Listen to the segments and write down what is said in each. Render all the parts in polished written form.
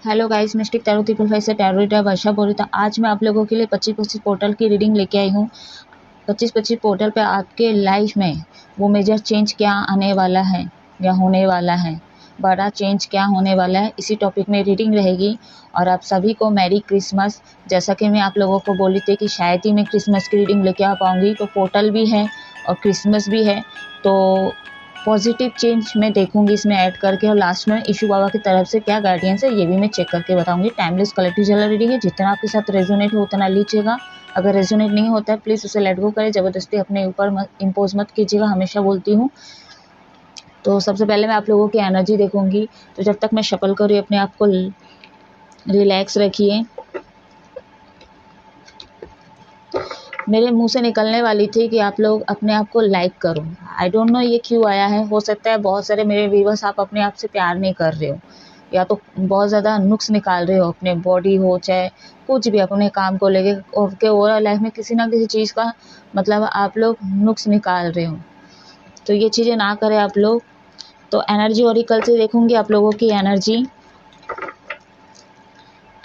Hello guys, mistake tarot 355 से tarot reader वर्षा बोल रही। तो आज मैं आप लोगों के लिए 25-25 पोर्टल की रीडिंग लेके आई हूँ। 25-25 पोर्टल पे आपके लाइफ में वो मेजर चेंज क्या आने वाला है या होने वाला है, बड़ा चेंज क्या होने वाला है, इसी टॉपिक में रीडिंग रहेगी। और आप सभी को मैरी क्रिसमस। जैसा कि मैं आप लोगों को बोली थी कि शायद ही मैं क्रिसमस की रीडिंग लेके आ पाऊँगी, तो पोर्टल भी है और क्रिसमस भी है, तो पॉजिटिव चेंज मैं देखूंगी इसमें ऐड करके। और लास्ट में इशू बाबा की तरफ से क्या गाइडेंस है ये भी मैं चेक करके बताऊंगी। टाइमलेस कलेक्टिव जनरल रीडिंग है, जितना आपके साथ रेजोनेट हो उतना लीजिएगा। अगर रेजोनेट नहीं होता है प्लीज़ उसे लेट गो करें, ज़बरदस्ती अपने ऊपर इम्पोज मत कीजिएगा, हमेशा बोलती हूँ। तो सबसे पहले मैं आप लोगों की एनर्जी देखूंगी। तो जब तक मैं शफल करूँ अपने आप को रिलैक्स रखिए। मेरे मुंह से निकलने वाली थी कि आप लोग अपने आप को लाइक करो। आई डोंट नो ये क्यों आया है। हो सकता है बहुत सारे मेरे व्यूअर्स आप अपने आप से प्यार नहीं कर रहे हो, या तो बहुत ज़्यादा नुक्स निकाल रहे हो, अपने बॉडी हो चाहे कुछ भी, अपने काम को लेके के ओवरऑल लाइफ में किसी ना किसी चीज़ का मतलब आप लोग नुक्स निकाल रहे हो। तो ये चीज़ें ना करें आप लोग। तो एनर्जी ऑरिकल से देखूंगी आप लोगों की एनर्जी।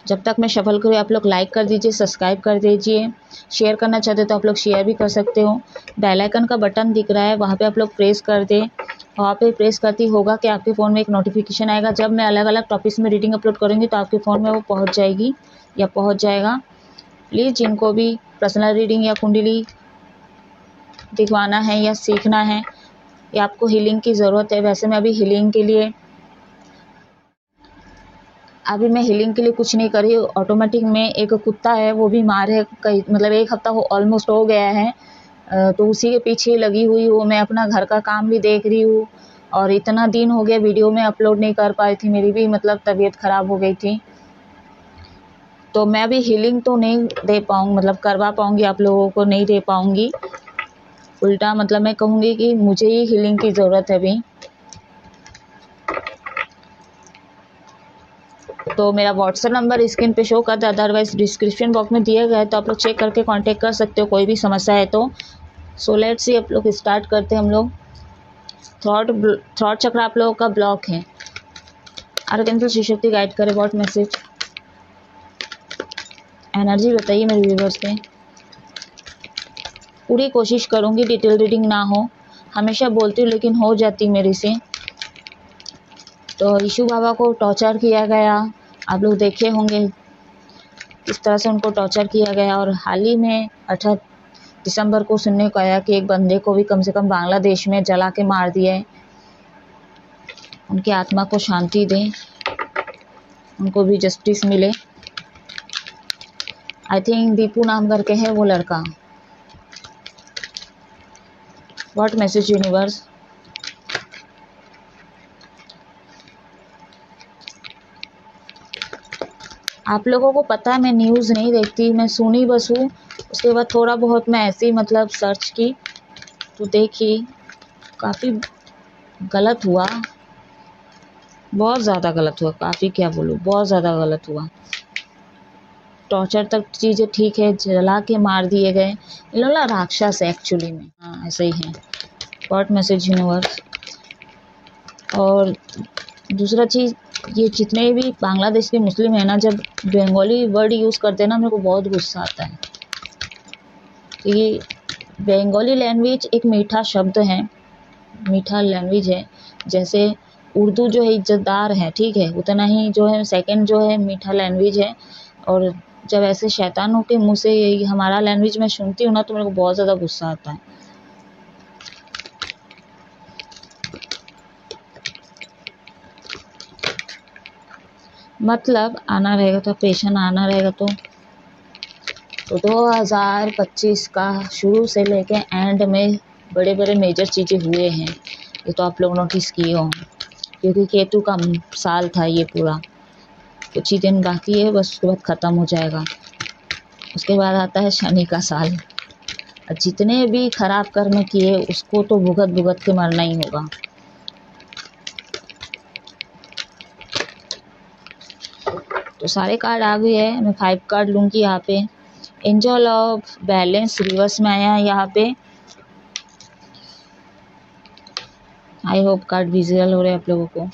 जब तक मैं शफल करूँ आप लोग लाइक कर दीजिए, सब्सक्राइब कर दीजिए। शेयर करना चाहते तो आप लोग शेयर भी कर सकते हो। बेल आइकन का बटन दिख रहा है, वहाँ पे आप लोग प्रेस कर दें। वहाँ पे प्रेस करती होगा कि आपके फ़ोन में एक नोटिफिकेशन आएगा। जब मैं अलग अलग टॉपिक्स में रीडिंग अपलोड करूँगी तो आपके फ़ोन में वो पहुँच जाएगी या पहुँच जाएगा। प्लीज़ जिनको भी पर्सनल रीडिंग या कुंडली दिखवाना है या सीखना है या आपको हीलिंग की ज़रूरत है, वैसे मैं अभी मैं हीलिंग के लिए कुछ नहीं कर रही हूँ। ऑटोमेटिक में एक कुत्ता है वो भी मार है, कई मतलब 1 हफ्ता ऑलमोस्ट हो गया है, तो उसी के पीछे लगी हुई हूँ। मैं अपना घर का काम भी देख रही हूँ और इतना दिन हो गया वीडियो में अपलोड नहीं कर पाई थी, मेरी भी मतलब तबीयत ख़राब हो गई थी। तो मैं अभी हीलिंग तो नहीं दे पाऊँगी, मतलब करवा पाऊँगी, आप लोगों को नहीं दे पाऊँगी। उल्टा मतलब मैं कहूँगी कि मुझे ही हीलिंग की ज़रूरत है अभी। तो मेरा व्हाट्सएप नंबर स्क्रीन पे शो करता है, अदरवाइज डिस्क्रिप्शन बॉक्स में दिया गया है, तो आप लोग चेक करके कांटेक्ट कर सकते हो कोई भी समस्या है तो। सो लेट्स सी, आप लोग स्टार्ट करते हैं हम लोग। थ्रॉट चक्र आप लोगों का ब्लॉक है। आर्कएंजल शिव शक्ति गाइड करे, व्हाट मैसेज एनर्जी बताइए मेरे व्यूवर्स पे। पूरी कोशिश करूँगी डिटेल रीडिंग ना हो, हमेशा बोलती हूँ लेकिन हो जाती मेरे से। तो यीशु बाबा को टॉर्चर किया गया, आप लोग देखे होंगे किस तरह से उनको टॉर्चर किया गया। और हाल ही में 18 दिसंबर को सुनने को आया कि एक बंदे को भी कम से कम बांग्लादेश में जला के मार दिया है। उनकी आत्मा को शांति दें, उनको भी जस्टिस मिले। आई थिंक दीपू नाम करके है वो लड़का। What message universe. आप लोगों को पता है मैं न्यूज़ नहीं देखती, मैं सुनी बस हूँ। उसके बाद थोड़ा बहुत मैं ऐसे ही मतलब सर्च की तो देखी काफ़ी गलत हुआ, बहुत ज़्यादा गलत हुआ, काफ़ी क्या बोलूँ, बहुत ज़्यादा गलत हुआ। टॉर्चर तक चीज़ें ठीक है, जला के मार दिए गए। ये लोग ना राक्षस है एक्चुअली में, हाँ ऐसे ही है। What message universe. और दूसरा चीज़, ये जितने भी बांग्लादेश के मुस्लिम हैं ना, जब बंगाली वर्ड यूज़ करते हैं ना मेरे को बहुत गुस्सा आता है। तो ये बंगाली लैंग्वेज एक मीठा शब्द है, मीठा लैंग्वेज है। जैसे उर्दू जो है इज्जतदार है, ठीक है, उतना ही जो है सेकंड जो है मीठा लैंग्वेज है। और जब ऐसे शैतानों के मुंह से ये हमारा लैंग्वेज मैं सुनती हूँ ना तो मेरे को बहुत ज़्यादा गुस्सा आता है। मतलब आना रहेगा तो पेशेंस आना रहेगा तो 2025 का शुरू से लेके एंड में बड़े बड़े मेजर चीज़ें हुए हैं, ये तो आप लोग नोटिस किए हो, क्योंकि केतु का साल था ये पूरा। कुछ ही दिन बाकी है बस, उसके बाद ख़त्म हो जाएगा। उसके बाद आता है शनि का साल। जितने भी खराब कर्म किए उसको तो भुगत भुगत के मरना ही होगा। तो सारे कार्ड आ गए हैं, मैं 5 कार्ड लूँगी यहाँ पे। एंजल ऑफ बैलेंस रिवर्स में आया है यहाँ पे। आई होप कार्ड विजुअल हो रहे हैं आप लोगों को।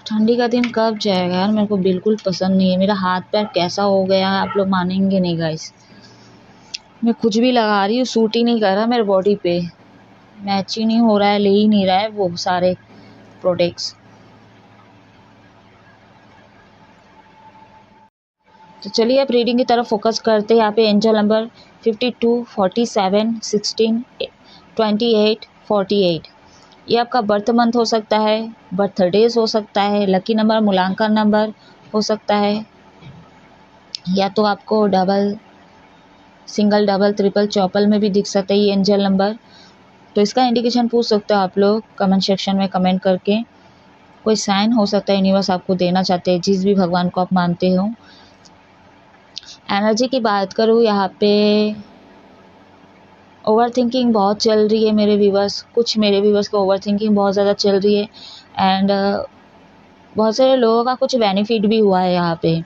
ठंडी का दिन कब जाएगा यार, मेरे को बिल्कुल पसंद नहीं है। मेरा हाथ पैर कैसा हो गया है, आप लोग मानेंगे नहीं गाइस। मैं कुछ भी लगा रही हूँ, सूट ही नहीं कर रहा मेरे बॉडी पे, मैच ही नहीं हो रहा है, ले ही नहीं रहा है वो सारे प्रोडक्ट्स। तो चलिए अब रीडिंग की तरफ फोकस करते हैं। यहाँ पे एंजल नंबर 52, 47, 16, 28, 48। ये आपका बर्थ मंथ हो सकता है, बर्थडेज हो सकता है, लकी नंबर मूल्यांकन नंबर हो सकता है, या तो आपको double, single, double, triple, Chaupal में भी दिख सकता है ये एंजल नंबर। तो इसका इंडिकेशन पूछ सकते हो आप लोग कमेंट सेक्शन में कमेंट करके। कोई साइन हो सकता है यूनिवर्स आपको देना चाहते हैं, जिस भी भगवान को आप मानते हो। एनर्जी की बात करूँ यहाँ पे, ओवर थिंकिंग बहुत चल रही है मेरे व्यूवर्स, कुछ मेरे व्यूवर्स को ओवर थिंकिंग बहुत ज़्यादा चल रही है। एंड बहुत सारे लोगों का कुछ बेनिफिट भी हुआ है यहाँ पे।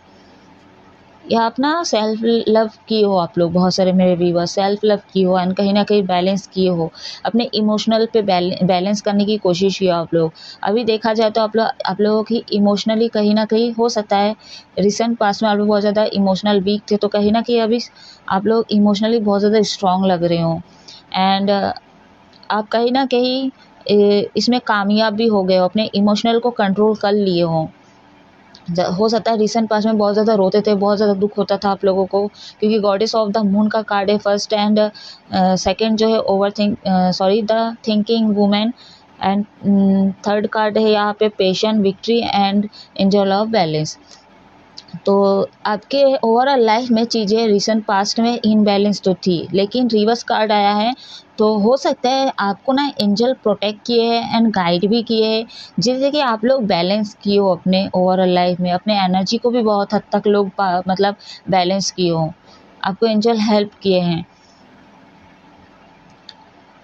या आप ना सेल्फ लव किए हो आप लोग, बहुत सारे मेरे व्यूवर्स सेल्फ लव किए हो एंड कहीं ना कहीं बैलेंस किए हो, अपने इमोशनल पे बैलेंस करने की कोशिश की हो आप लोग। अभी देखा जाए तो आप लोगों की इमोशनली कहीं ना कहीं हो सकता है रिसेंट पास्ट में आप लोग बहुत ज़्यादा इमोशनल वीक थे, तो कहीं ना कहीं अभी आप लोग इमोशनली बहुत ज़्यादा स्ट्रांग लग रहे हो। एंड आप कहीं ना कहीं इसमें कामयाब भी हो गए हो, अपने इमोशनल को कंट्रोल कर लिए हो सकता है रिसेंट पास्ट में बहुत ज़्यादा रोते थे, बहुत ज़्यादा दुख होता था आप लोगों को, क्योंकि गॉडेस ऑफ द मून का कार्ड है फर्स्ट, एंड सेकंड जो है the thinking women, and third card है यहाँ पे patient, victory and angel of balance. तो आपके ओवरऑल लाइफ में चीज़ें रिसेंट पास्ट में इनबैलेंस तो थी, लेकिन रिवर्स कार्ड आया है, तो हो सकता है आपको ना एंजल प्रोटेक्ट किए हैं एंड गाइड भी किए हैं, जिससे कि आप लोग बैलेंस किए हो अपने ओवरऑल लाइफ में, अपने एनर्जी को भी बहुत हद तक लोग मतलब बैलेंस किए हो, आपको एंजल हेल्प किए हैं।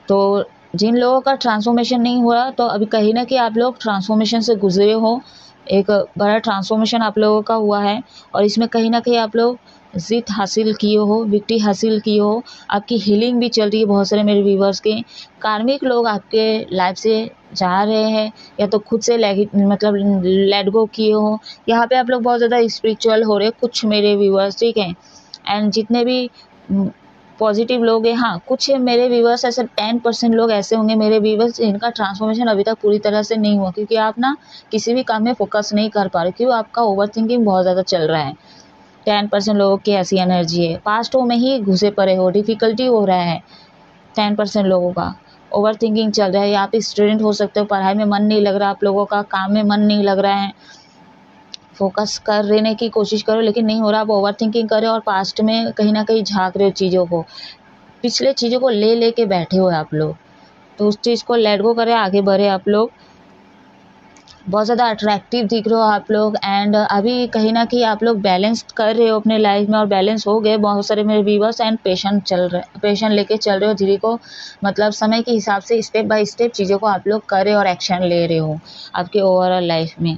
तो जिन लोगों का ट्रांसफॉर्मेशन नहीं हुआ, तो अभी कहीं ना कहीं आप लोग ट्रांसफॉर्मेशन से गुजरे हो, एक बड़ा ट्रांसफॉर्मेशन आप लोगों का हुआ है, और इसमें कहीं ना कहीं आप लोग जीत हासिल किए हो, विक्ट्री हासिल किए हो, आपकी हीलिंग भी चल रही है। बहुत सारे मेरे व्यूवर्स के कार्मिक लोग आपके लाइफ से जा रहे हैं, या तो खुद से मतलब लेट गो किए हो। यहाँ पे आप लोग बहुत ज़्यादा स्पिरिचुअल हो रहे हैं कुछ मेरे व्यूवर्स, ठीक है। एंड जितने भी पॉजिटिव लोग हैं, हाँ कुछ मेरे व्यूवर्स ऐसे 10% लोग ऐसे होंगे मेरे व्यूवर्स जिनका ट्रांसफॉर्मेशन अभी तक पूरी तरह से नहीं हुआ, क्योंकि आप ना किसी भी काम में फोकस नहीं कर पा रहे, क्योंकि आपका ओवर थिंकिंग बहुत ज़्यादा चल रहा है। 10% लोगों की ऐसी एनर्जी है, पास्ट में ही घुसे पड़े हो, डिफ़िकल्टी हो रहा है 10% लोगों का, ओवर थिंकिंग चल रहा है। या आप स्टूडेंट हो सकते हो, पढ़ाई में मन नहीं लग रहा आप लोगों का, काम में मन नहीं लग रहा है, फोकस कर रहने की कोशिश करो लेकिन नहीं हो रहा, आप ओवर थिंकिंग कर रहे हो और पास्ट में कहीं ना कहीं झांक रहे हो चीज़ों को, पिछले चीज़ों को ले के बैठे हो आप लोग। तो उस चीज़ को लेट गो करें, आगे बढ़े आप लोग। बहुत ज़्यादा अट्रैक्टिव दिख रहे हो आप लोग, एंड अभी कहीं ना कहीं आप लोग बैलेंस कर रहे हो अपने लाइफ में, और बैलेंस हो गए बहुत सारे मेरे व्यूवर्स, एंड पेशेंट लेके चल रहे हो धीरे को, मतलब समय के हिसाब से स्टेप बाय स्टेप चीज़ों को आप लोग कर रहे हो और एक्शन ले रहे हो आपके ओवरऑल लाइफ में।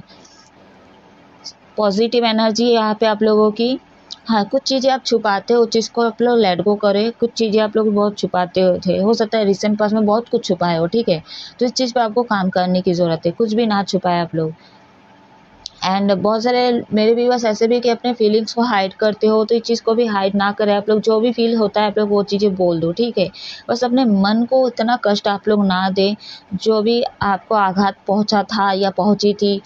पॉजिटिव एनर्जी है यहाँ पे आप लोगों की। हाँ कुछ चीज़ें आप छुपाते हो, उस चीज़ को आप लोग लेट गो करें। कुछ चीज़ें आप लोग बहुत छुपाते थे, हो सकता है रिसेंट पास में बहुत कुछ छुपाए हो, ठीक है, तो इस चीज़ पर आपको काम करने की ज़रूरत है, कुछ भी ना छुपाए आप लोग। एंड बहुत सारे मेरे व्यूअर्स ऐसे भी कि अपने फीलिंग्स को हाइड करते हो, तो इस चीज़ को भी हाइड ना करें आप लोग, जो भी फील होता है आप लोग वो चीज़ें बोल दो, ठीक है। बस अपने मन को इतना कष्ट आप लोग ना दें, जो भी आपको आघात पहुंचा था या पहुंची थी,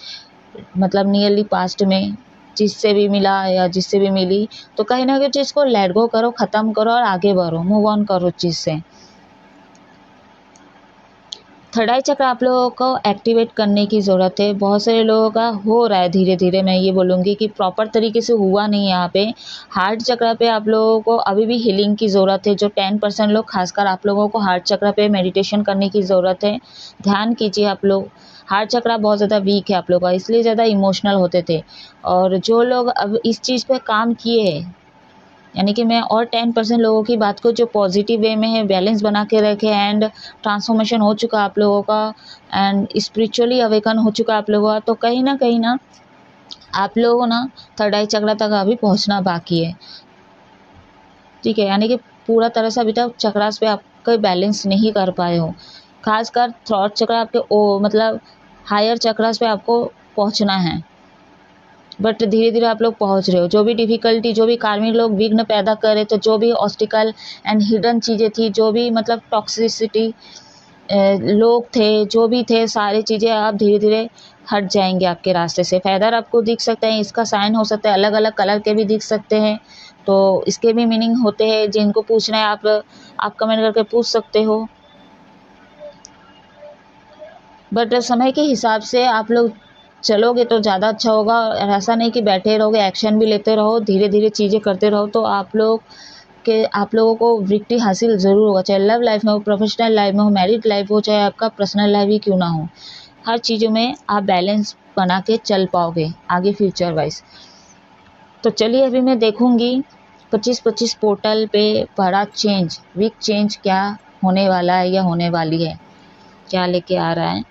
मतलब नियरली पास्ट में जिससे भी मिला या जिससे भी मिली, तो कहीं ना कहीं चीज़ को लेट गो करो, ख़त्म करो और आगे बढ़ो, मूव ऑन करो उस चीज़ से। थर्ड आई चक्र आप लोगों को एक्टिवेट करने की ज़रूरत है। बहुत सारे लोगों का हो रहा है धीरे धीरे, मैं ये बोलूँगी कि प्रॉपर तरीके से हुआ नहीं यहाँ पे। हार्ट चक्र पे आप लोगों को अभी भी हीलिंग की ज़रूरत है। जो 10% लोग, खासकर आप लोगों को हार्ट चक्र पे मेडिटेशन करने की ज़रूरत है, ध्यान कीजिए आप लोग। हार्ट चक्र बहुत ज़्यादा वीक है आप लोगों का, इसलिए ज़्यादा इमोशनल होते थे। और जो लोग अब इस चीज़ पे काम किए हैं, यानी कि मैं और 10% लोगों की बात को जो पॉजिटिव वे में है, बैलेंस बना के रखे, एंड ट्रांसफॉर्मेशन हो चुका आप लोगों का, एंड स्पिरिचुअली अवेकन हो चुका आप लोगों का, तो कहीं ना आप लोगों ना थर्ड आई चक्र तक अभी पहुंचना बाकी है, ठीक है। यानी कि पूरा तरह से अभी तक चक्रास पे आप कोई बैलेंस नहीं कर पाए हो। खासकर थॉट चक्र आपके मतलब हायर चक्रास पे आपको पहुंचना है, बट धीरे धीरे आप लोग पहुंच रहे हो। जो भी डिफ़िकल्टी, जो भी कार्मिक लोग विघ्न पैदा करे, तो जो भी ऑब्स्टिकल एंड हिडन चीज़ें थी, जो भी मतलब टॉक्सिसिटी लोग थे, जो भी थे, सारी चीज़ें आप धीरे धीरे हट जाएंगे आपके रास्ते से। फेदर आपको दिख सकता है, इसका साइन हो सकता है, अलग अलग कलर के भी दिख सकते हैं, तो इसके भी मीनिंग होते हैं। जिनको पूछना है आप कमेंट करके पूछ सकते हो। बट समय के हिसाब से आप लोग चलोगे तो ज़्यादा अच्छा होगा। और ऐसा नहीं कि बैठे रहोगे, एक्शन भी लेते रहो, धीरे धीरे चीज़ें करते रहो, तो आप लोगों को विक्ट्री हासिल ज़रूर होगा। चाहे लव लाइफ में हो, प्रोफेशनल लाइफ में हो, मैरिड लाइफ हो, चाहे आपका पर्सनल लाइफ ही क्यों ना हो, हर चीज़ों में आप बैलेंस बना के चल पाओगे आगे फ्यूचर वाइज। तो चलिए अभी मैं देखूंगी 25-25 पोर्टल पे बड़ा चेंज, बिग चेंज क्या होने वाला है या होने वाली है, क्या लेके आ रहा है।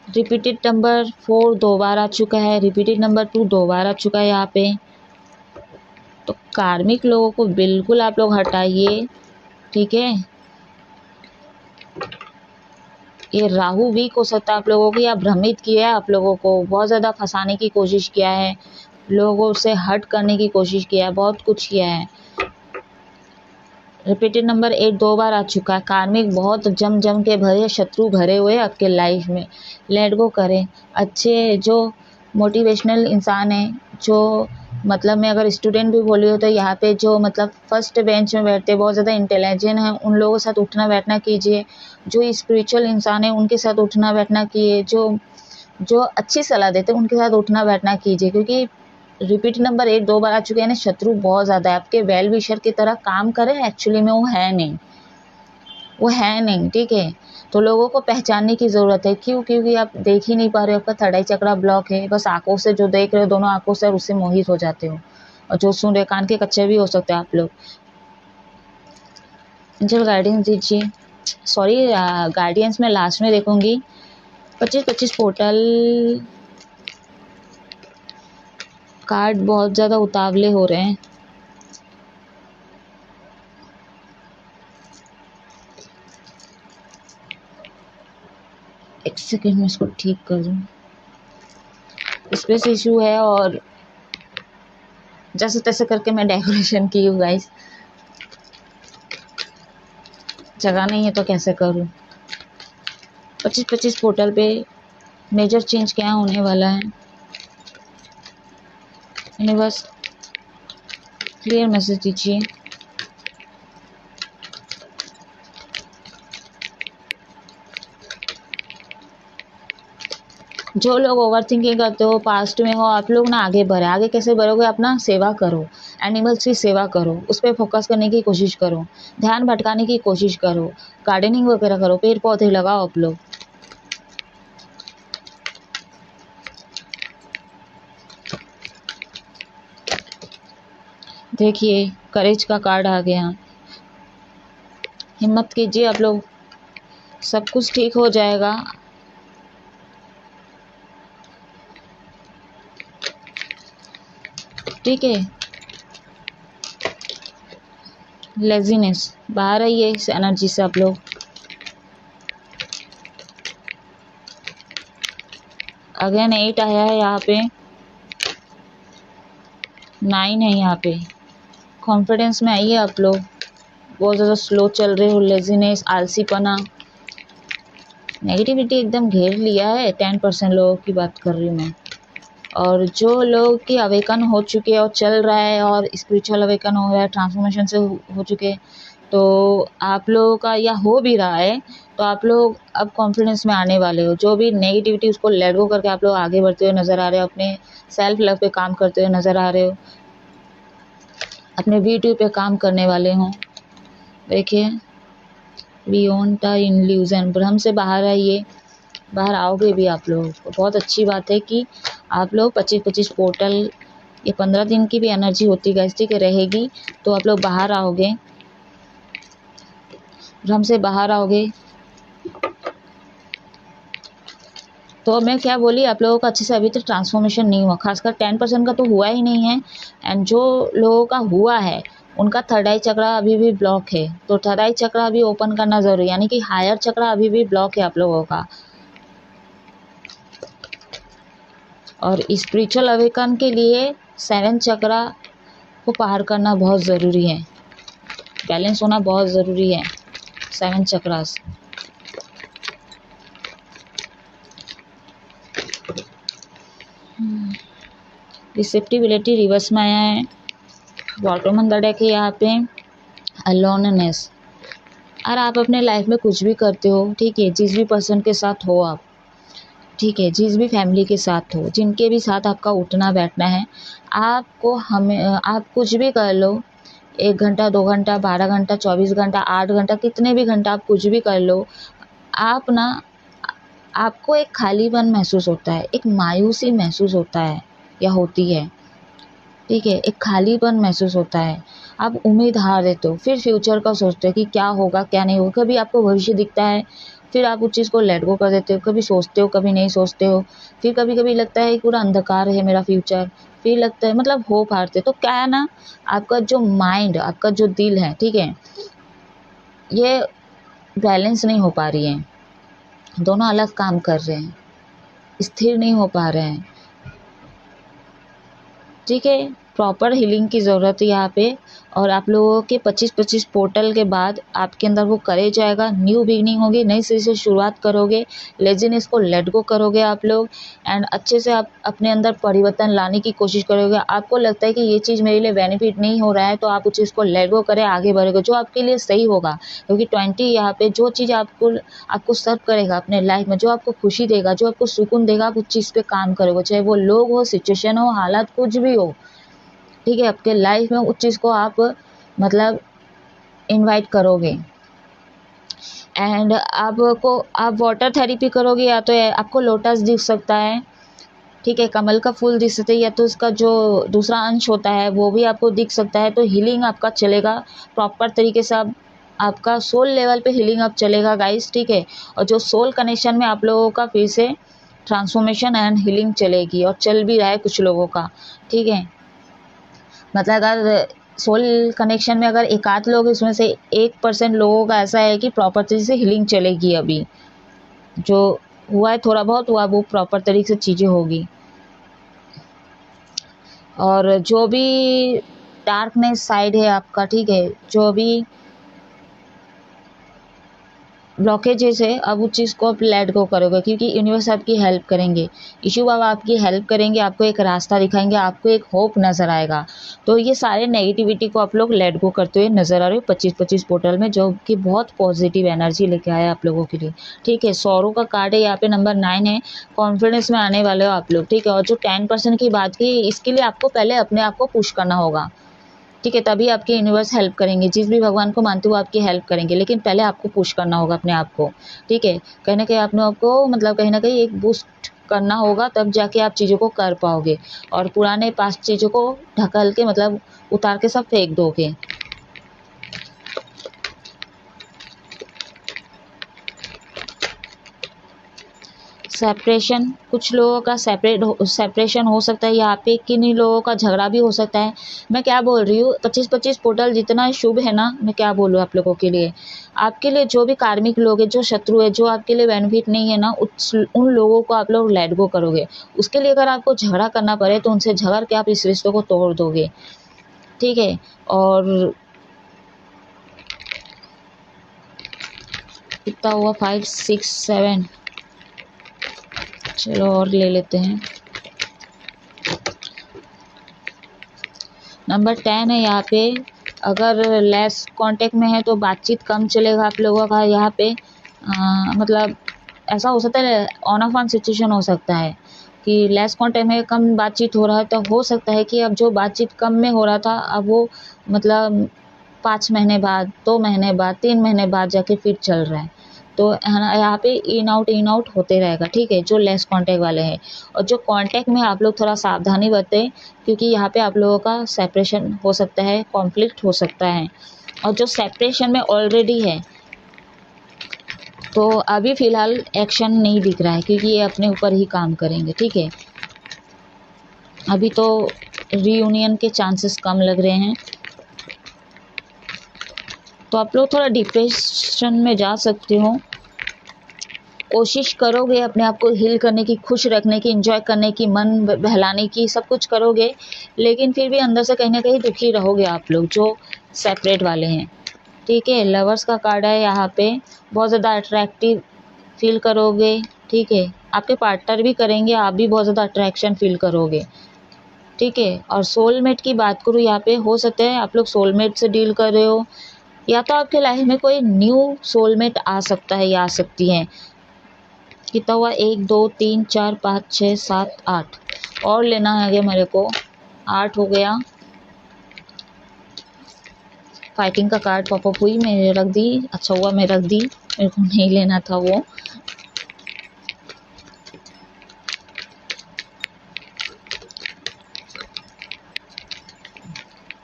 रिपीटेड नंबर 4 दो बार आ चुका है, रिपीटेड नंबर 2 दो बार आ चुका है यहाँ पे। तो कार्मिक लोगों को बिल्कुल आप लोग हटाइए, ठीक है। ये राहु वीक हो सकता है आप लोगों की, या भ्रमित किया है आप लोगों को, बहुत ज़्यादा फंसाने की कोशिश किया है, लोगों से हट करने की कोशिश किया है, बहुत कुछ किया है। रिपीटेड नंबर 8 दो बार आ चुका है। कार्मिक बहुत जम जम के भरे, शत्रु भरे हुए आपके लाइफ में, लेट गो करें। अच्छे जो मोटिवेशनल इंसान हैं, जो मतलब मैं अगर स्टूडेंट भी बोली हूँ तो यहाँ पे जो मतलब फर्स्ट बेंच में बैठते बहुत ज़्यादा इंटेलिजेंट हैं, उन लोगों के साथ उठना बैठना कीजिए। जो स्पिरिचुअल इंसान है उनके साथ उठना बैठना कीजिए, जो अच्छी सलाह देते हैं उनके साथ उठना बैठना कीजिए, क्योंकि रिपीट नंबर 8 दो बार आ चुके हैं ना, शत्रु बहुत ज़्यादा है, आपके वेल विशर की तरह काम करे, एक्चुअली में वो है नहीं, वो है नहीं, ठीक है। तो लोगों को पहचानने की ज़रूरत है। क्यों? क्योंकि आप देख ही नहीं पा रहे हो, आपका थर्ड आई चक्रा ब्लॉक है। बस आंखों से जो देख रहे हो, दोनों आंखों से, और उससे मोहित हो जाते हो, और जो सुन रहे, कान के कच्चे भी हो सकते हैं आप लोग। एंजल गाइडेंस दीजिए, सॉरी गाइडेंस में लास्ट में देखूंगी। 25-25 पोर्टल कार्ड बहुत ज़्यादा उतावले हो रहे हैं। एक सेकेंड में इसको ठीक कर दूँ, स्पेस इशू है और जैसे तैसे करके मैं डेकोरेशन की हूँ गाइस, जगह नहीं है तो कैसे करूँ। 25-25 पोर्टल पे मेजर चेंज क्या होने वाला है, यूनिवर्स क्लियर मैसेज दीजिए। जो लोग ओवर थिंकिंग करते हो, पास्ट में हो, आप लोग ना आगे बढ़े। आगे कैसे बढ़ोगे? अपना सेवा करो, एनिमल्स की सेवा करो, उस पर फोकस करने की कोशिश करो, ध्यान भटकाने की कोशिश करो, गार्डनिंग वगैरह करो, पेड़ पौधे लगाओ आप लोग। देखिए करेज का कार्ड आ गया, हिम्मत कीजिए आप लोग, सब कुछ ठीक हो जाएगा। ठीक है, लेजीनेस बाहर आइए इस एनर्जी से आप लोग। अगेन 8 आया है यहाँ पे, 9 है यहाँ पे। कॉन्फिडेंस में आइए आप लोग, बहुत ज़्यादा स्लो चल रहे हो, लेजीनेस, आलसीपना, नेगेटिविटी एकदम घेर लिया है। 10% लोगों की बात कर रही हूँ मैं। और जो लोग की अवेकन हो चुके हैं और चल रहा है, और स्पिरिचुअल अवेकन हो रहा है, ट्रांसफॉर्मेशन से हो चुके, तो आप लोगों का या हो भी रहा है, तो आप लोग अब कॉन्फिडेंस में आने वाले हो। जो भी नेगेटिविटी उसको लेट गो करके आप लोग आगे बढ़ते हुए नज़र आ रहे हो, अपने सेल्फ लव पे काम करते हुए नज़र आ रहे हो, अपने वीडियो पे काम करने वाले हों। देखिए बियॉन्ड द इल्यूजन, भ्रम से बाहर आइए, बाहर आओगे भी आप लोग। बहुत अच्छी बात है कि आप लोग 25-25 पोर्टल, ये 15 दिन की भी एनर्जी होती है, ठीक है, रहेगी, तो आप लोग बाहर आओगे, भ्रम से बाहर आओगे। तो मैं क्या बोली, आप लोगों का अच्छे से अभी तक ट्रांसफॉर्मेशन नहीं हुआ, खासकर 10% का तो हुआ ही नहीं है। एंड जो लोगों का हुआ है उनका थर्ड आई चक्रा अभी भी ब्लॉक है, तो थर्ड आई चक्रा अभी ओपन करना ज़रूरी है, यानी कि हायर चक्रा अभी भी ब्लॉक है आप लोगों का। और स्पिरिचुअल अवेकन के लिए 7 चक्रा को पार करना बहुत ज़रूरी है, बैलेंस होना बहुत ज़रूरी है 7 चक्रास। रिसेप्टिबिलिटी रिवर्स में आया है, बॉटम ऑन द डेक है यहाँ पे अलोननेस। और आप अपने लाइफ में कुछ भी करते हो, ठीक है, जिस भी पर्सन के साथ हो आप, ठीक है, जिस भी फैमिली के साथ हो, जिनके भी साथ आपका उठना बैठना है, आपको आप कुछ भी कर लो, 1 घंटा 2 घंटा 12 घंटा 24 घंटा 8 घंटा कितने भी घंटा आप कुछ भी कर लो, आप ना आपको एक खालीपन महसूस होता है, एक मायूसी महसूस होता है या होती है, ठीक है, एक खालीपन महसूस होता है। आप उम्मीद हार देते हो, फिर फ्यूचर का सोचते हो कि क्या होगा क्या नहीं होगा, कभी आपको भविष्य दिखता है, फिर आप उस चीज़ को लेट गो कर देते हो, कभी सोचते हो कभी नहीं सोचते हो, फिर कभी कभी लगता है पूरा अंधकार है मेरा फ्यूचर, फिर लगता है मतलब होप हारते। तो क्या है ना, आपका जो माइंड, आपका जो दिल है, ठीक है, ये बैलेंस नहीं हो पा रही है, दोनों अलग काम कर रहे हैं, स्थिर नहीं हो पा रहे हैं, ठीक है। प्रॉपर हीलिंग की ज़रूरत है यहाँ पे। और आप लोगों के 25-25 पोर्टल के बाद आपके अंदर वो करेज आएगा, न्यू बिगनिंग होगी, नई सिरे से शुरुआत करोगे, लेजीनेस को लेट गो करोगे आप लोग, एंड अच्छे से आप अपने अंदर परिवर्तन लाने की कोशिश करोगे। आपको लगता है कि ये चीज़ मेरे लिए बेनिफिट नहीं हो रहा है, तो आप उस चीज़ को लेट गो करें, आगे बढ़ोगे, जो आपके लिए सही होगा। क्योंकि 20 यहाँ पे जो चीज़ आपको सर्व करेगा अपने लाइफ में, जो आपको खुशी देगा, जो आपको सुकून देगा, आप उस चीज़ पे काम करोगे, चाहे वो लोग हो, सिचुएशन हो, हालात कुछ भी हो, ठीक है। आपके लाइफ में उस चीज़ को आप मतलब इनवाइट करोगे। एंड आप वाटर थेरेपी करोगे, या तो आपको लोटस दिख सकता है, ठीक है, कमल का फूल दिख सकता है, या तो उसका जो दूसरा अंश होता है वो भी आपको दिख सकता है। तो हीलिंग आपका चलेगा प्रॉपर तरीके से, आपका सोल लेवल पे हीलिंग अब चलेगा गाइस, ठीक है। और जो सोल कनेक्शन में आप लोगों का फिर से ट्रांसफॉर्मेशन एंड हीलिंग चलेगी, और चल भी रहा है कुछ लोगों का, ठीक है। मतलब अगर सोल कनेक्शन में अगर एक आध लोग, इसमें से 1% लोगों का ऐसा है कि प्रॉपर तरीके से हीलिंग चलेगी, अभी जो हुआ है थोड़ा बहुत हुआ, वो प्रॉपर तरीके से चीज़ें होगी। और जो भी डार्कनेस साइड है आपका, ठीक है, जो भी ब्लॉकेजेस है, अब उस चीज़ को आप लेट गो करोगे, क्योंकि यूनिवर्स आपकी हेल्प करेंगे, इशू बाबा आपकी हेल्प करेंगे, आपको एक रास्ता दिखाएंगे, आपको एक होप नज़र आएगा। तो ये सारे नेगेटिविटी को आप लोग लेट गो करते हुए नज़र आ रहे हो 25-25 पोर्टल में, जो कि बहुत पॉजिटिव एनर्जी लेके आया आप लोगों के लिए, ठीक है। सौरों का कार्ड है यहाँ पे, नंबर 9 है, कॉन्फिडेंस में आने वाले हो आप लोग, ठीक है। और जो 10% की बात की, इसके लिए आपको पहले अपने आप को पुश करना होगा, ठीक है, तभी आपके यूनिवर्स हेल्प करेंगे। जिस भी भगवान को मानते हो आपकी हेल्प करेंगे, लेकिन पहले आपको पुश करना होगा अपने आप को, ठीक है। कहीं ना कहीं अपने आप को मतलब कहीं ना कहीं एक बूस्ट करना होगा, तब जाके आप चीज़ों को कर पाओगे। और पुराने पास्ट चीज़ों को ढकल के मतलब उतार के सब फेंक दोगे। सेपरेशन, कुछ लोगों का सेपरेशन हो सकता है यहाँ पे, किन्हीं लोगों का झगड़ा भी हो सकता है। मैं क्या बोल रही हूँ, 25-25 पोर्टल जितना शुभ है ना, मैं क्या बोलूँ आप लोगों के लिए, आपके लिए जो भी कार्मिक लोग हैं, जो शत्रु है, जो आपके लिए बेनिफिट नहीं है ना, उन लोगों को आप लोग लेट गो करोगे। उसके लिए अगर आपको झगड़ा करना पड़े तो उनसे झगड़ के आप इस रिश्तों को तोड़ दोगे, ठीक है। और कितना हुआ, 5 6 7, चलो और ले लेते हैं। नंबर 10 है यहाँ पे, अगर लेस कांटेक्ट में है तो बातचीत कम चलेगा आप लोगों का यहाँ पे। मतलब ऐसा हो सकता है, ऑन ऑफ ऑन सिचुएशन हो सकता है कि लेस कांटेक्ट में कम बातचीत हो रहा है, तो हो सकता है कि अब जो बातचीत कम में हो रहा था, अब वो मतलब 5 महीने बाद, 2 महीने बाद, 3 महीने बाद जाके फिर चल रहा है। तो यहाँ पे इन आउट होते रहेगा, ठीक है, जो लेस कांटेक्ट वाले हैं। और जो कांटेक्ट में आप लोग थोड़ा सावधानी बरतें, क्योंकि यहाँ पे आप लोगों का सेपरेशन हो सकता है, कॉन्फ्लिक्ट हो सकता है। और जो सेपरेशन में ऑलरेडी है, तो अभी फ़िलहाल एक्शन नहीं दिख रहा है, क्योंकि ये अपने ऊपर ही काम करेंगे, ठीक है। अभी तो रीयूनियन के चांसेस कम लग रहे हैं, तो आप लोग थोड़ा डिप्रेशन में जा सकते हो। कोशिश करोगे अपने आप को हील करने की, खुश रखने की, एंजॉय करने की, मन बहलाने की, सब कुछ करोगे, लेकिन फिर भी अंदर से कहीं ना कहीं दुखी रहोगे आप लोग जो सेपरेट वाले हैं। ठीक है, लवर्स का कार्ड है यहाँ पे। बहुत ज़्यादा अट्रैक्टिव फील करोगे। ठीक है, आपके पार्टनर भी करेंगे, आप भी बहुत ज़्यादा अट्रैक्शन फील करोगे। ठीक है, और सोलमेट की बात करूँ यहाँ पे, हो सकता है आप लोग सोलमेट से डील कर रहे हो, या तो आपके लाइफ में कोई न्यू सोलमेट आ सकता है या आ सकती है। कितना हुआ, 1 2 3 4 5 6 7 8 और लेना है आगे मेरे को, 8 हो गया। फाइटिंग का कार्ड पॉपअप हुई, मैंने रख दी, अच्छा हुआ मैं रख दी, मेरे को नहीं लेना था वो।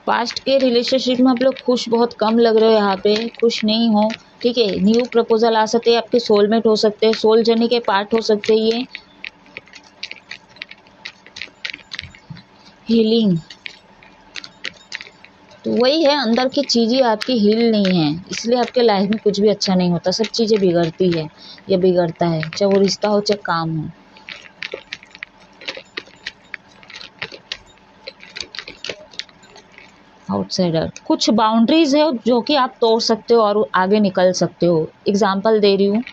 पास्ट के रिलेशनशिप में आप लोग खुश बहुत कम लग रहे हो, यहाँ पे खुश नहीं हो। ठीक है, न्यू प्रपोजल आ सकते हैं, आपके सोलमेट हो सकते हैं, सोल जर्नी के पार्ट हो सकते हैं ये। हीलिंग, तो वही है, अंदर की चीज़ें आपकी हील नहीं है, इसलिए आपके लाइफ में कुछ भी अच्छा नहीं होता, सब चीज़ें बिगड़ती है या बिगड़ता है, चाहे वो रिश्ता हो चाहे काम हो। आउटसाइडर, कुछ बाउंड्रीज है जो कि आप तोड़ सकते हो और आगे निकल सकते हो। एग्जाम्पल दे रही हूँ,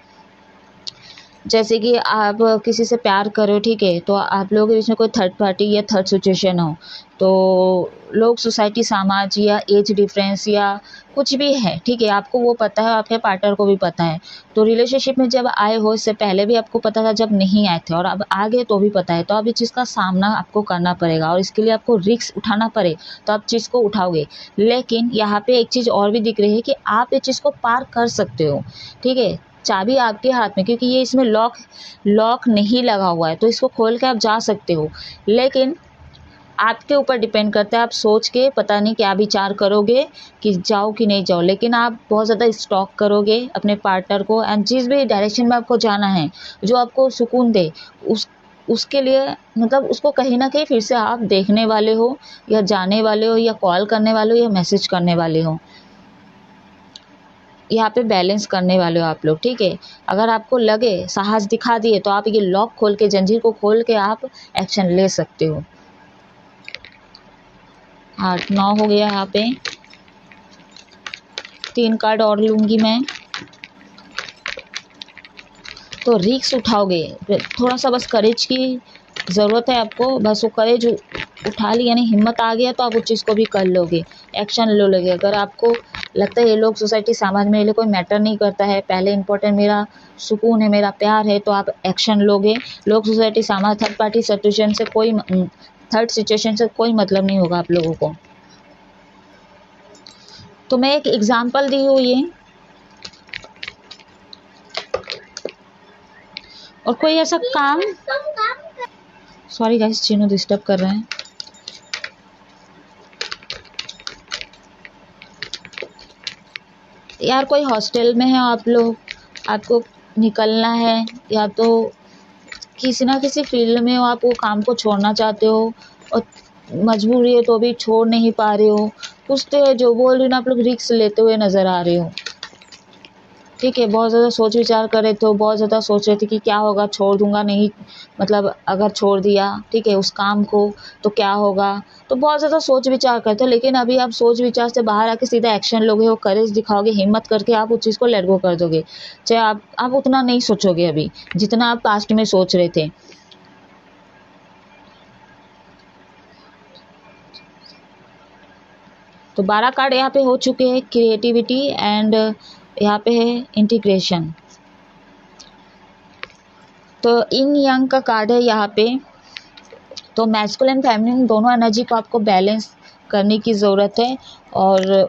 जैसे कि आप किसी से प्यार करो, ठीक है, तो आप लोगों के बीच में कोई थर्ड पार्टी या थर्ड सिचुएशन हो, तो लोग, सोसाइटी, समाज या एज डिफरेंस या कुछ भी है, ठीक है, आपको वो पता है, आपके पार्टनर को भी पता है। तो रिलेशनशिप में जब आए हो, इससे पहले भी आपको पता था, जब नहीं आए थे, और अब आ गए तो भी पता है, तो अब इस चीज़ का सामना आपको करना पड़ेगा और इसके लिए आपको रिस्क उठाना पड़े तो आप चीज़ को उठाओगे। लेकिन यहाँ पे एक चीज़ और भी दिख रही है कि आप ये चीज़ को पार कर सकते हो। ठीक है, चाबी आपके हाथ में, क्योंकि ये इसमें लॉक नहीं लगा हुआ है, तो इसको खोल के आप जा सकते हो, लेकिन आपके ऊपर डिपेंड करता है। आप सोच के पता नहीं क्या विचार करोगे कि जाओ कि नहीं जाओ, लेकिन आप बहुत ज़्यादा स्टॉक करोगे अपने पार्टनर को, एंड जिस भी डायरेक्शन में आपको जाना है, जो आपको सुकून दे, उसके लिए मतलब उसको कहीं ना कहीं फिर से आप देखने वाले हो, या जाने वाले हो, या कॉल करने वाले हो, या मैसेज करने वाले हो। यहाँ पे बैलेंस करने वाले हो आप लोग। ठीक है, अगर आपको लगे, साहस दिखा दिए, तो आप ये लॉक खोल के, जंजीर को खोल के आप एक्शन ले सकते हो। 8 9 हो गया यहाँ पे। 3 कार्ड और लूँगी मैं। तो रिस्क उठाओगे, थोड़ा सा बस करेज की ज़रूरत है आपको, बस वो करेज उठा ली, यानी हिम्मत आ गया तो आप उस चीज़ को भी कर लोगे, एक्शन ले लोगे। अगर आपको लगता है ये लोग, सोसाइटी, समाज मेरे लिए कोई मैटर नहीं करता है, पहले इंपॉर्टेंट मेरा सुकून है, मेरा प्यार है, तो आप एक्शन लोगे। लोग, सोसाइटी, समाज, थर्ड पार्टी सिचुएशन से कोई मतलब नहीं होगा आप लोगों को। तो मैं एक एग्जाम्पल दी हूँ ये, और कोई ऐसा काम, सॉरी गाइस, चीनू डिस्टर्ब कर रहे हैं। यार कोई हॉस्टल में है आप लोग, आपको निकलना है, या तो किसी ना किसी फील्ड में हो, आप वो काम को छोड़ना चाहते हो और मजबूरी है तो भी छोड़ नहीं पा रहे हो। कुछ तो है, जो बोल रही हूँ ना, आप लोग रिस्क लेते हुए नज़र आ रहे हो। ठीक है, बहुत ज़्यादा सोच विचार कर रहे थे, बहुत ज़्यादा सोच रहे थे कि क्या होगा, छोड़ दूंगा नहीं, मतलब अगर छोड़ दिया, ठीक है, उस काम को, तो क्या होगा, तो बहुत ज़्यादा सोच विचार करते हो। लेकिन अभी आप सोच विचार से बाहर आके सीधा एक्शन लोगे, वो करेज दिखाओगे, हिम्मत करके आप उस चीज़ को लेट गो कर दोगे। चाहे आप उतना नहीं सोचोगे अभी जितना आप पास्ट में सोच रहे थे। तो 12 कार्ड यहाँ पे हो चुके हैं, क्रिएटिविटी एंड यहाँ पे है इंटीग्रेशन। तो इन यंग का कार्ड है यहाँ पे। तो मैस्कुलिन फेमिनिन दोनों एनर्जी को आपको बैलेंस करने की ज़रूरत है, और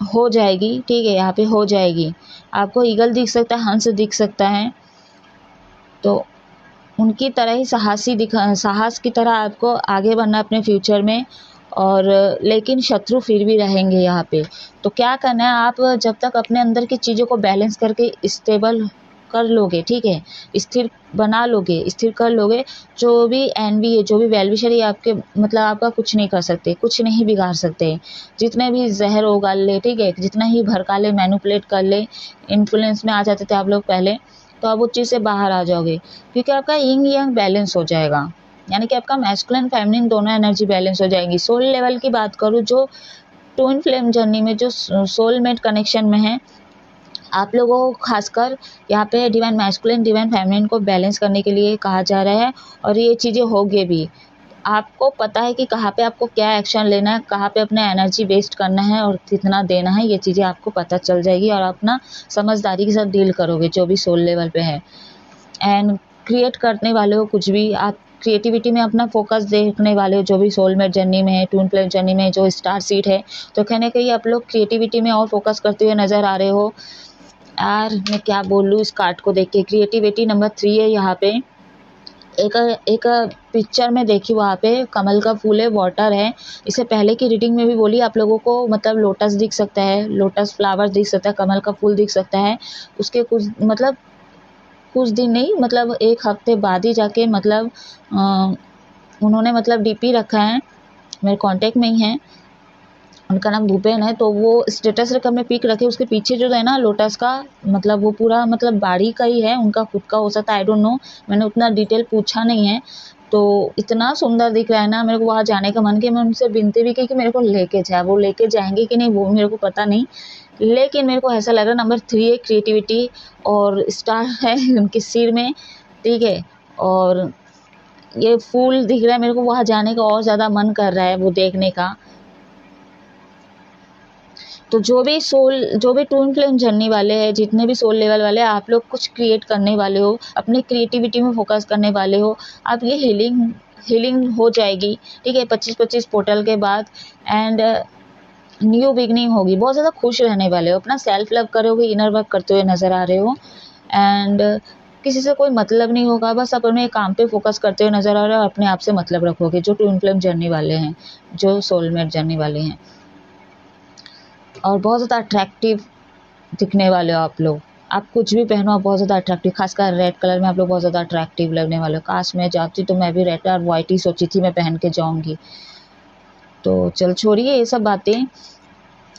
हो जाएगी। ठीक है, यहाँ पे हो जाएगी। आपको ईगल दिख सकता है, हंस दिख सकता है, तो उनकी तरह ही साहस की तरह आपको आगे बढ़ना अपने फ्यूचर में। और लेकिन शत्रु फिर भी रहेंगे यहाँ पे। तो क्या करना है, आप जब तक अपने अंदर की चीज़ों को बैलेंस करके स्टेबल कर लोगे, ठीक है, स्थिर बना लोगे, स्थिर कर लोगे, जो भी एनवी है, जो भी वेलविशर है आपके मतलब आपका कुछ नहीं कर सकते, कुछ नहीं बिगाड़ सकते। जितने भी जहर उगाल ले, ठीक है, जितना ही भड़का ले, मैनिपुलेट कर ले, इन्फ्लुएंस में आ जाते थे आप लोग पहले, तो आप उस चीज़ से बाहर आ जाओगे, क्योंकि आपका यिंग यांग बैलेंस हो जाएगा, यानी कि आपका मैस्कुलिन फेमिनिन दोनों एनर्जी बैलेंस हो जाएगी। सोल लेवल की बात करूँ, जो ट्विन फ्लेम जर्नी में जो सोलमेट कनेक्शन में है, आप लोगों को खासकर यहाँ पे डिवाइन मैस्कुलिन डिवाइन फेमिनिन को बैलेंस करने के लिए कहा जा रहा है, और ये चीज़ें होगी भी। आपको पता है कि कहाँ पे आपको क्या एक्शन लेना है, कहाँ पे अपना एनर्जी वेस्ट करना है और कितना देना है, ये चीज़ें आपको पता चल जाएगी, और अपना समझदारी के साथ डील करोगे जो भी सोल लेवल पे है। एंड क्रिएट करने वाले हो कुछ भी, आप क्रिएटिविटी में अपना फोकस देखने वाले हो, जो भी सोलमेट जर्नी में है, ट्विन फ्लेम जर्नी में जो स्टार सीड है, तो कहीं ना कहीं आप लोग क्रिएटिविटी में और फोकस करते हुए नज़र आ रहे हो। यार मैं क्या बोलूँ इस कार्ड को देख के, क्रिएटिविटी नंबर 3 है यहाँ पे। एक पिक्चर में देखी, वहाँ पे कमल का फूल है, वाटर है। इससे पहले की रीडिंग में भी बोली आप लोगों को, मतलब लोटस दिख सकता है, लोटस फ्लावर दिख सकता है, कमल का फूल दिख सकता है। उसके कुछ दिन नहीं, मतलब एक हफ्ते बाद ही जाके मतलब उन्होंने मतलब डीपी रखा है, मेरे कांटेक्ट में ही है, उनका नाम भूपेन है, तो वो स्टेटस रखा में पिक रखे, उसके पीछे जो है ना लोटस का, मतलब वो पूरा मतलब बाड़ी का ही है, उनका खुद का हो सकता है, आई डोंट नो, मैंने उतना डिटेल पूछा नहीं है। तो इतना सुंदर दिख रहा है ना, मेरे को वहाँ जाने का मन किया, मैं उनसे विनती भी की कि मेरे को लेके जाए, वो लेके जाएंगे कि नहीं वो मेरे को पता नहीं, लेकिन मेरे को ऐसा लग रहा नंबर 3 है क्रिएटिविटी, और स्टार है उनके सिर में, ठीक है, और ये फूल दिख रहा है, मेरे को वहाँ जाने का और ज़्यादा मन कर रहा है वो देखने का। तो जो भी ट्विन फ्लेम जर्नी वाले हैं, जितने भी सोल लेवल वाले हैं, आप लोग कुछ क्रिएट करने वाले हो, अपनी क्रिएटिविटी में फोकस करने वाले हो, आप ये हीलिंग हो जाएगी, ठीक है, 25-25 पोर्टल के बाद। एंड न्यू बिगनिंग होगी, बहुत ज़्यादा खुश रहने वाले हो, अपना सेल्फ लव करोगे, इनर वर्क करते हुए नज़र आ रहे हो। एंड किसी से कोई मतलब नहीं होगा, बस अपने काम पे फोकस करते हुए नज़र आ रहे हो, और अपने आप से मतलब रखोगे, जो ट्विन फ्लेम जर्नी वाले हैं, जो सोलमेट जर्नी वाले हैं। और बहुत ज़्यादा अट्रैक्टिव दिखने वाले हो आप लोग, आप कुछ भी पहनो आप बहुत ज़्यादा अट्रैक्टिव, खासकर रेड कलर में आप लोग बहुत ज़्यादा अट्रैक्टिव लगने वाले हो। काश मैं जाती तो मैं भी रेड और वाइट ही सोची थी मैं पहन के जाऊँगी। तो चल छोड़िए ये सब बातें,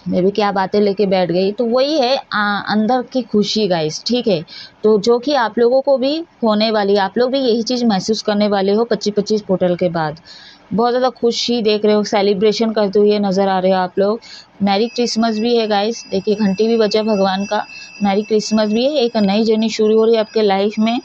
मैं भी क्या बातें लेके बैठ गई। तो वही है अंदर की खुशी गाइस, ठीक है, तो जो कि आप लोगों को भी होने वाली, आप लोग भी यही चीज़ महसूस करने वाले हो 25-25 पोर्टल के बाद। बहुत ज़्यादा खुशी देख रहे हो, सेलिब्रेशन करते हुए नज़र आ रहे हो आप लोग। मैरी क्रिसमस भी है गाइस, देखिए घंटी भी बजा भगवान का, मैरी क्रिसमस भी है, एक नई जर्नी शुरू हो रही है आपके लाइफ में।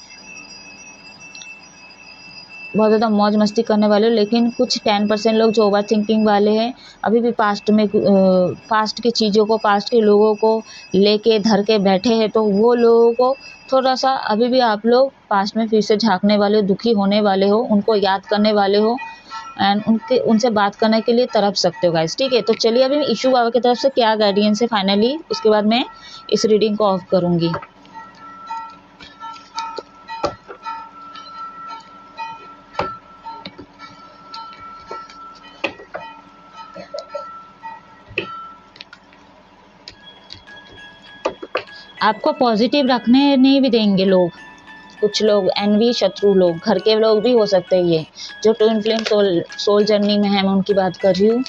बहुत ज़्यादा मौज मस्ती करने वाले हो, लेकिन कुछ 10% लोग जो ओवर थिंकिंग वाले हैं, अभी भी पास्ट की चीज़ों को, पास्ट के लोगों को लेके धर के बैठे हैं, तो वो लोगों को थोड़ा सा अभी भी आप लोग पास्ट में फिर से झांकने वाले हो, दुखी होने वाले हो, उनको याद करने वाले हो, एंड उनसे बात करने के लिए तरफ सकते हो गाइस, ठीक है। तो चलिए अभी इशू बाबा की तरफ से क्या गाइडेंस है फाइनली, उसके बाद मैं इस रीडिंग को ऑफ करूँगी। आपको पॉजिटिव रखने नहीं भी देंगे लोग, कुछ लोग एनवी शत्रु लोग, घर के लोग भी हो सकते हैं, ये जो ट्विन फ्लेम सोल जर्नी में है मैं उनकी बात कर रही हूँ।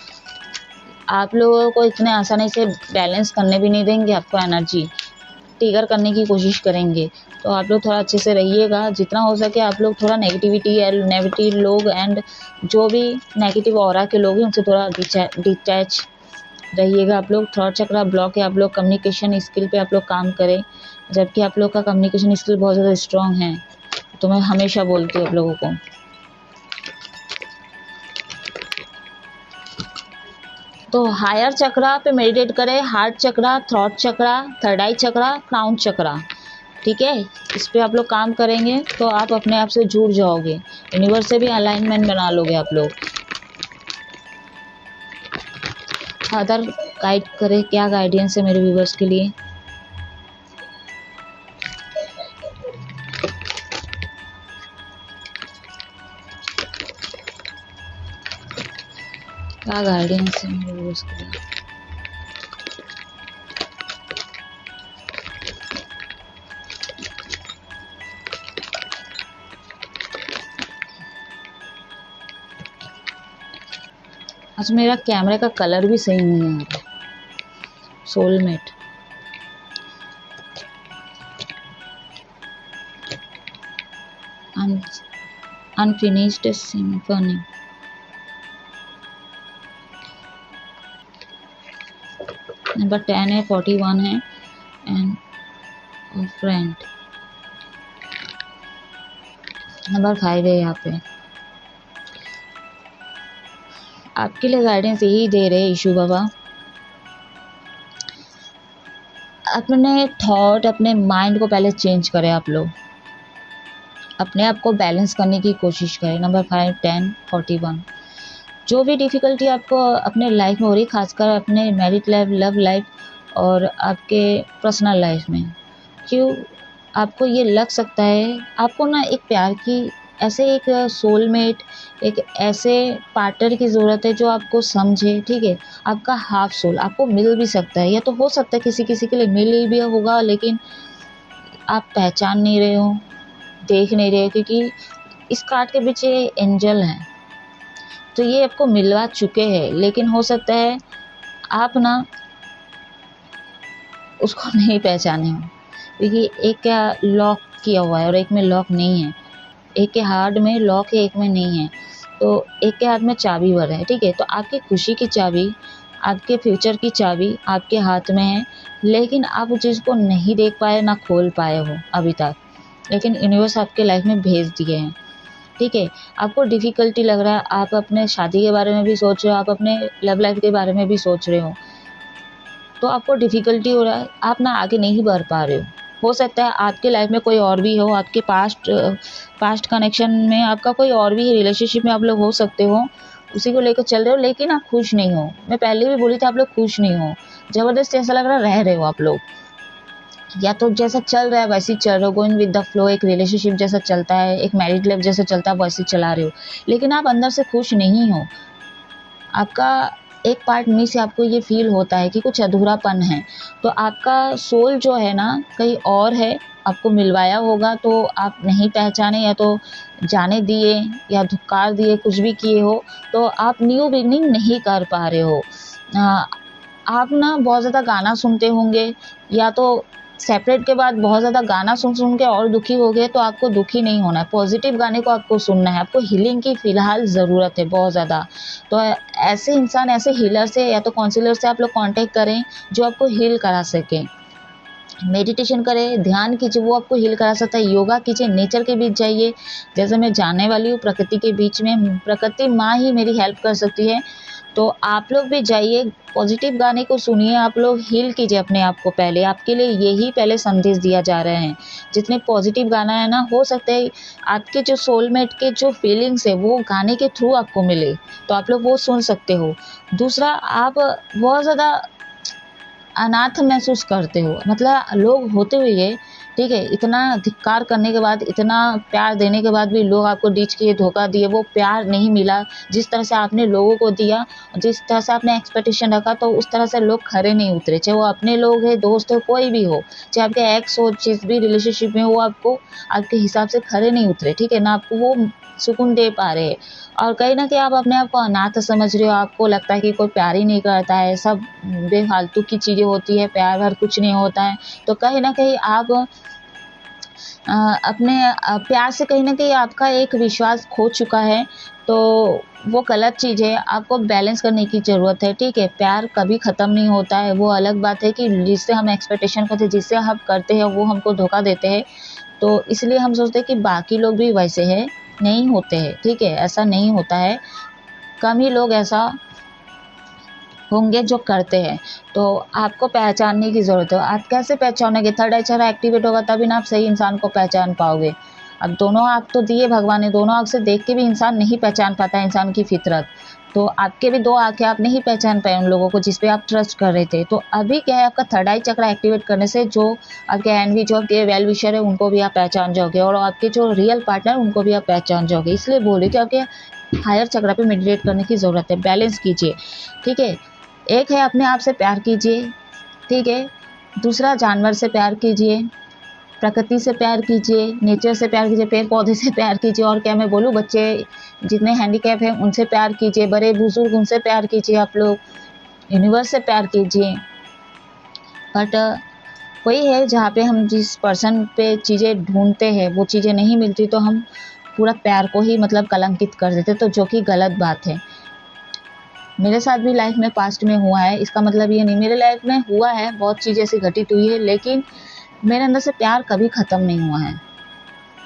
आप लोगों को इतने आसानी से बैलेंस करने भी नहीं देंगे, आपको एनर्जी ट्रिगर करने की कोशिश करेंगे। तो आप लोग थोड़ा अच्छे से रहिएगा, जितना हो सके आप लोग थोड़ा नेगेटिव लोग एंड जो भी नेगेटिव ऑरा के लोग हैं उनसे थोड़ा डिटैच रहिएगा। आप लोग थर्ड चक्रा ब्लॉक है, आप लोग कम्युनिकेशन स्किल पे आप लोग काम करें, जबकि आप लोग का कम्युनिकेशन स्किल बहुत ज़्यादा स्ट्रॉन्ग है, तो मैं हमेशा बोलती हूँ आप लोगों को। तो हायर चक्रा पे मेडिटेट करें, हार्ट चक्रा, थ्रॉट चक्रा, थर्ड आई चक्रा, क्राउन चक्रा, ठीक है, इस पे आप लोग काम करेंगे तो आप अपने आप से जुड़ जाओगे, यूनिवर्स से भी अलाइनमेंट बना लोगे आप लोग। फादर गाइड करे, क्या गाइडेंस है मेरे व्यूवर्स के लिए। क्या गाइडेंस है मेरे व्यूवर्स के लिए। आज मेरा कैमरे का कलर भी सही नहीं है यार। सोलमेट, अनफिनिश्ड सिम्फनी, नंबर 10 है, 41 है, एंड फ्रेंड नंबर 5 है। यहाँ पे आपके लिए गाइडेंस यही दे रहे ईशु बाबा, अपने थॉट, अपने माइंड को पहले चेंज करें। आप लोग अपने आप को बैलेंस करने की कोशिश करें। नंबर 5, 10, 41, जो भी डिफ़िकल्टी आपको अपने लाइफ में हो रही, खासकर अपने मैरिड लाइफ, लव लाइफ और आपके पर्सनल लाइफ में, क्यों आपको ये लग सकता है आपको ना एक प्यार की, ऐसे एक सोलमेट, एक ऐसे पार्टनर की ज़रूरत है जो आपको समझे, ठीक है, आपका हाफ सोल आपको मिल भी सकता है, या तो हो सकता है किसी किसी के लिए मिल भी होगा, लेकिन आप पहचान नहीं रहे हो, देख नहीं रहे हो, क्योंकि इस कार्ड के पीछे एंजल हैं, तो ये आपको मिलवा चुके हैं, लेकिन हो सकता है आप ना उसको नहीं पहचाने हो, क्योंकि एक का लॉक किया हुआ है और एक में लॉक नहीं है, एक के हाथ में लॉक है, एक में नहीं है, तो एक के हाथ में चाबी भर है, ठीक है। तो आपकी खुशी की चाबी, आपके फ्यूचर की चाबी आपके हाथ में है, लेकिन आप उस चीज़ को नहीं देख पाए, ना खोल पाए हो अभी तक, लेकिन यूनिवर्स आपके लाइफ में भेज दिए हैं, ठीक है। आपको डिफ़िकल्टी लग रहा है, आप अपने शादी के बारे में भी सोच रहे हो, आप अपने लव लाइफ के बारे में भी सोच रहे हो, तो आपको डिफ़िकल्टी हो रहा है, आप ना आगे नहीं बढ़ पा रहे हो सकता है आपके लाइफ में कोई और भी हो, आपके पास्ट कनेक्शन में आपका कोई और भी रिलेशनशिप में आप लोग हो सकते हो, उसी को लेकर चल रहे हो, लेकिन आप खुश नहीं हो। मैं पहले भी बोली थी आप लोग खुश नहीं हो, ज़बरदस्ती ऐसा लग रहा रह रहे हो आप लोग, या तो जैसा चल रहा है वैसे ही चल रहे हो, गोइंग विद द फ्लो, एक रिलेशनशिप जैसा चलता है, एक मैरिड लाइफ जैसा चलता है वैसे चला रहे हो, लेकिन आप अंदर से खुश नहीं हो। आपका एक पार्ट मिस है, आपको ये फील होता है कि कुछ अधूरापन है, तो आपका सोल जो है ना कहीं और है, आपको मिलवाया होगा तो आप नहीं पहचाने, या तो जाने दिए या धुकार दिए, कुछ भी किए हो, तो आप न्यू बिगनिंग नहीं कर पा रहे हो। आप ना बहुत ज़्यादा गाना सुनते होंगे, या तो सेपरेट के बाद बहुत ज़्यादा गाना सुन सुन के और दुखी हो गए, तो आपको दुखी नहीं होना है, पॉजिटिव गाने को आपको सुनना है, आपको हीलिंग की फ़िलहाल ज़रूरत है बहुत ज़्यादा। तो ऐसे इंसान, ऐसे हीलर से या तो काउंसलर से आप लोग कांटेक्ट करें जो आपको हील करा सकें। मेडिटेशन करें, ध्यान कीजिए, वो आपको हील करा सकता है। योगा कीजिए, नेचर के बीच जाइए, जैसे मैं जाने वाली हूँ प्रकृति के बीच में, प्रकृति माँ ही मेरी हेल्प कर सकती है, तो आप लोग भी जाइए, पॉजिटिव गाने को सुनिए, आप लोग हील कीजिए अपने आप को। पहले आपके लिए यही पहले संदेश दिया जा रहे हैं, जितने पॉजिटिव गाना है ना, हो सकता है आपके जो सोलमेट के जो फीलिंग्स है वो गाने के थ्रू आपको मिले, तो आप लोग वो सुन सकते हो। दूसरा, आप बहुत ज़्यादा अनाथ महसूस करते हो, मतलब लोग होते हुए ये, ठीक है, इतना धिक्कार करने के बाद, इतना प्यार देने के बाद भी लोग आपको डिच किए, धोखा दिए, वो प्यार नहीं मिला जिस तरह से आपने लोगों को दिया, जिस तरह से आपने एक्सपेक्टेशन रखा, तो उस तरह से लोग खरे नहीं उतरे, चाहे वो अपने लोग है, दोस्त हो, कोई भी हो, चाहे आपके एक्स हो, जिस भी रिलेशनशिप में हो, आपको आपके हिसाब से खरे नहीं उतरे, ठीक है ना, आपको वो सुकून दे पा रहे हैं, और कहीं ना कहीं आप अपने आप को अनाथ समझ रहे हो, आपको लगता है कि कोई प्यार ही नहीं करता है, सब बेफालतू की चीज़ें होती है, प्यार भर कुछ नहीं होता है, तो कहीं ना कहीं आप अपने प्यार से कहीं ना कहीं आपका एक विश्वास खो चुका है, तो वो गलत चीज़ है, आपको बैलेंस करने की ज़रूरत है, ठीक है। प्यार कभी ख़त्म नहीं होता है, वो अलग बात है कि जिससे हम एक्सपेक्टेशन करते हैं, जिससे हम करते हैं, वो हमको धोखा देते हैं, तो इसलिए हम सोचते हैं कि बाकी लोग भी वैसे हैं, नहीं होते हैं, ठीक है, ऐसा नहीं होता है, कम ही लोग ऐसा होंगे जो करते हैं, तो आपको पहचानने की ज़रूरत है। आप कैसे पहचानोगे? थर्ड आई चेहरा एक्टिवेट होगा तभी ना आप सही इंसान को पहचान पाओगे। अब दोनों आँख तो दिए भगवान ने, दोनों आँख से देख के भी इंसान नहीं पहचान पाता है इंसान की फितरत, तो आपके भी दो आँखें, आप नहीं पहचान पाए उन लोगों को जिस पे आप ट्रस्ट कर रहे थे। तो अभी क्या है, आपका थर्ड आई चक्र एक्टिवेट करने से जो आपके एनवी, जो आपके वेल विशर है, उनको भी आप पहचान जाओगे, और आपके जो रियल पार्टनर उनको भी आप पहचान जाओगे। इसलिए बोल रही थी आपके हायर चक्र पे मेडिटेट करने की ज़रूरत है, बैलेंस कीजिए, ठीक है। एक है अपने आप से प्यार कीजिए, ठीक है। दूसरा, जानवर से प्यार कीजिए, प्रकृति से प्यार कीजिए, नेचर से प्यार कीजिए, पेड़ पौधे से प्यार कीजिए, और क्या मैं बोलूँ, बच्चे जितने हैंडीकैप हैं उनसे प्यार कीजिए, बड़े बुजुर्ग उनसे प्यार कीजिए, आप लोग यूनिवर्स से प्यार कीजिए। बट वही है, जहाँ पे हम जिस पर्सन पे चीज़ें ढूंढते हैं वो चीज़ें नहीं मिलती तो हम पूरा प्यार को ही मतलब कलंकित कर देते, तो जो कि गलत बात है। मेरे साथ भी लाइफ में पास्ट में हुआ है, इसका मतलब ये नहीं, मेरे लाइफ में हुआ है, बहुत चीज़ ऐसी घटित हुई है, लेकिन मेरे अंदर से प्यार कभी ख़त्म नहीं हुआ है।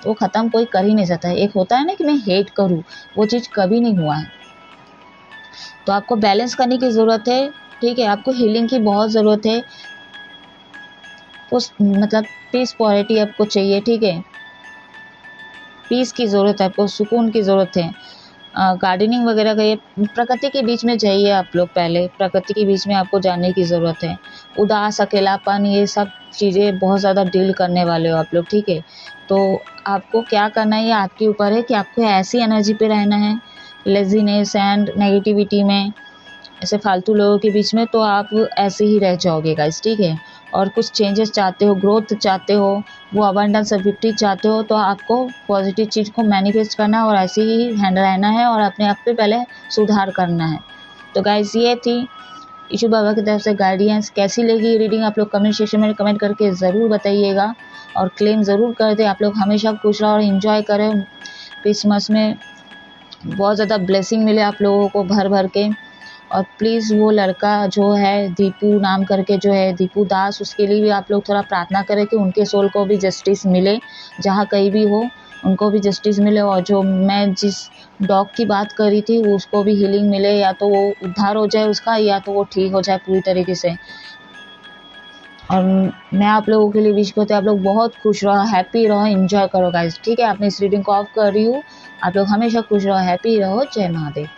वो ख़त्म कोई कर ही नहीं सकता है। एक होता है ना कि मैं हेट करूँ, वो चीज़ कभी नहीं हुआ है। तो आपको बैलेंस करने की ज़रूरत है, ठीक है, आपको हीलिंग की बहुत ज़रूरत है, उस मतलब पीस प्योरिटी आपको चाहिए, ठीक है, पीस की ज़रूरत है आपको, सुकून की ज़रूरत है। गार्डनिंग वगैरह करिए, प्रकृति के बीच में जाइए आप लोग, पहले प्रकृति के बीच में आपको जाने की ज़रूरत है। उदास, अकेलापन, ये सब चीज़ें बहुत ज़्यादा डील करने वाले हो आप लोग, ठीक है। तो आपको क्या करना है, ये आपके ऊपर है कि आपको ऐसी एनर्जी पे रहना है, लेजीनेस एंड नेगेटिविटी में, ऐसे फालतू लोगों के बीच में, तो आप ऐसे ही रह जाओगे गाइस, ठीक है। और कुछ चेंजेस चाहते हो, ग्रोथ चाहते हो, वो अबंडेंस और विक्ट्री चाहते हो, तो आपको पॉजिटिव चीज़ को मैनिफेस्ट करना और ऐसे ही हैंड रहना है और अपने आप पे पहले सुधार करना है। तो गाइस ये थी ईशू बाबा की तरफ से गाइडेंस। कैसी लगी रीडिंग आप लोग कमेंट सेक्शन में कमेंट करके ज़रूर बताइएगा, और क्लेम ज़रूर कर दे। आप लोग हमेशा खुश रहो और इन्जॉय करें। क्रिसमस में बहुत ज़्यादा ब्लेसिंग मिले आप लोगों को भर भर के। और प्लीज़ वो लड़का जो है दीपू नाम करके जो है, दीपू दास, उसके लिए भी आप लोग थोड़ा प्रार्थना करें कि उनके सोल को भी जस्टिस मिले, जहाँ कहीं भी हो उनको भी जस्टिस मिले। और जो मैं जिस डॉग की बात कर रही थी उसको भी हीलिंग मिले, या तो वो उद्धार हो जाए उसका, या तो वो ठीक हो जाए पूरी तरीके से। और मैं आप लोगों के लिए विश करती हूँ आप लोग बहुत खुश रहो, हैप्पी रहो, एंजॉय करो गाइस, ठीक है। आपने इस रीडिंग को ऑफ कर रही हूँ। आप लोग हमेशा खुश रहो, हैप्पी रहो। जय महादेव।